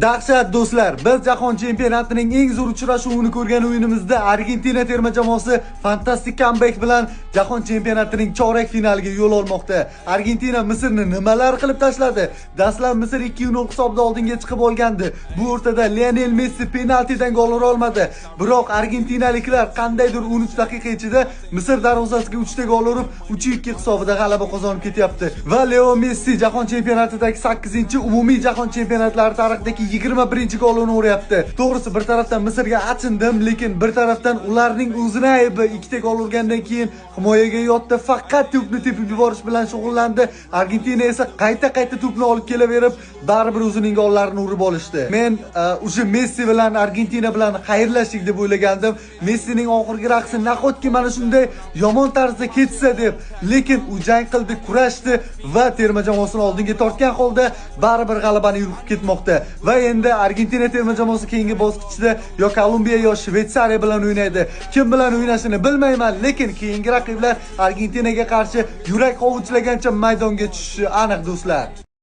Dahshat do'stlar, biz jahon chempionatining eng zo'r uchrashuvini ko'rgan o'yinimizda Argentina terma jamoasi fantastik comeback bilan jahon chempionatining chorak finaliga yo'l olmoqda. Argentina Misrni nimalar qilib tashladi? Dastlab Misr 2-0 hisobda oldinga chiqib olgandi. Bu o'rtada Lionel Messi penaltidan gol ura olmadi. Biroq argentinaliklar qandaydir 13 daqiqa ichida Misr darvozasiga 3 ta gol urib, 3-2 hisobida g'alaba qozonib ketyapti. Va Leo Messi jahon chempionatidagi 8-umumiy jahon chempionatlari tarixidagi 21-golini uryapti. To'g'risi bir tarafdan Misrga achindim, lekin bir tarafdan ularning o'zini aybi 2 ta gol urgandan keyin himoyaga yotdi, faqat to'pni tepib yuborish bilan shug'ullandi. Argentina esa qayta to'pni olib kelaverib, baribir o'zining gollarini urib olishdi. Men o'sha Messi bilan Argentina bilan xayrlashdik deb o'ylagandim. Messining oxirgi raqsi nahotki mana shunday yomon tarzda ketsa deb, lekin u jang qildi, kurashdi va terma jamoasini oldinga tortgan holda baribir g'alabani yurib ketmoqda. Va endi Argentina terma jamoasi keyingi bosqichda yo Kolumbiya yo Shveysariya bilan o'ynaydi. Kim bilan o'ynashini bilmayman, lekin keyingi raqiblar Argentinaga qarshi yurak hovuchlagancha maydonga tushishi aniq do'stlar.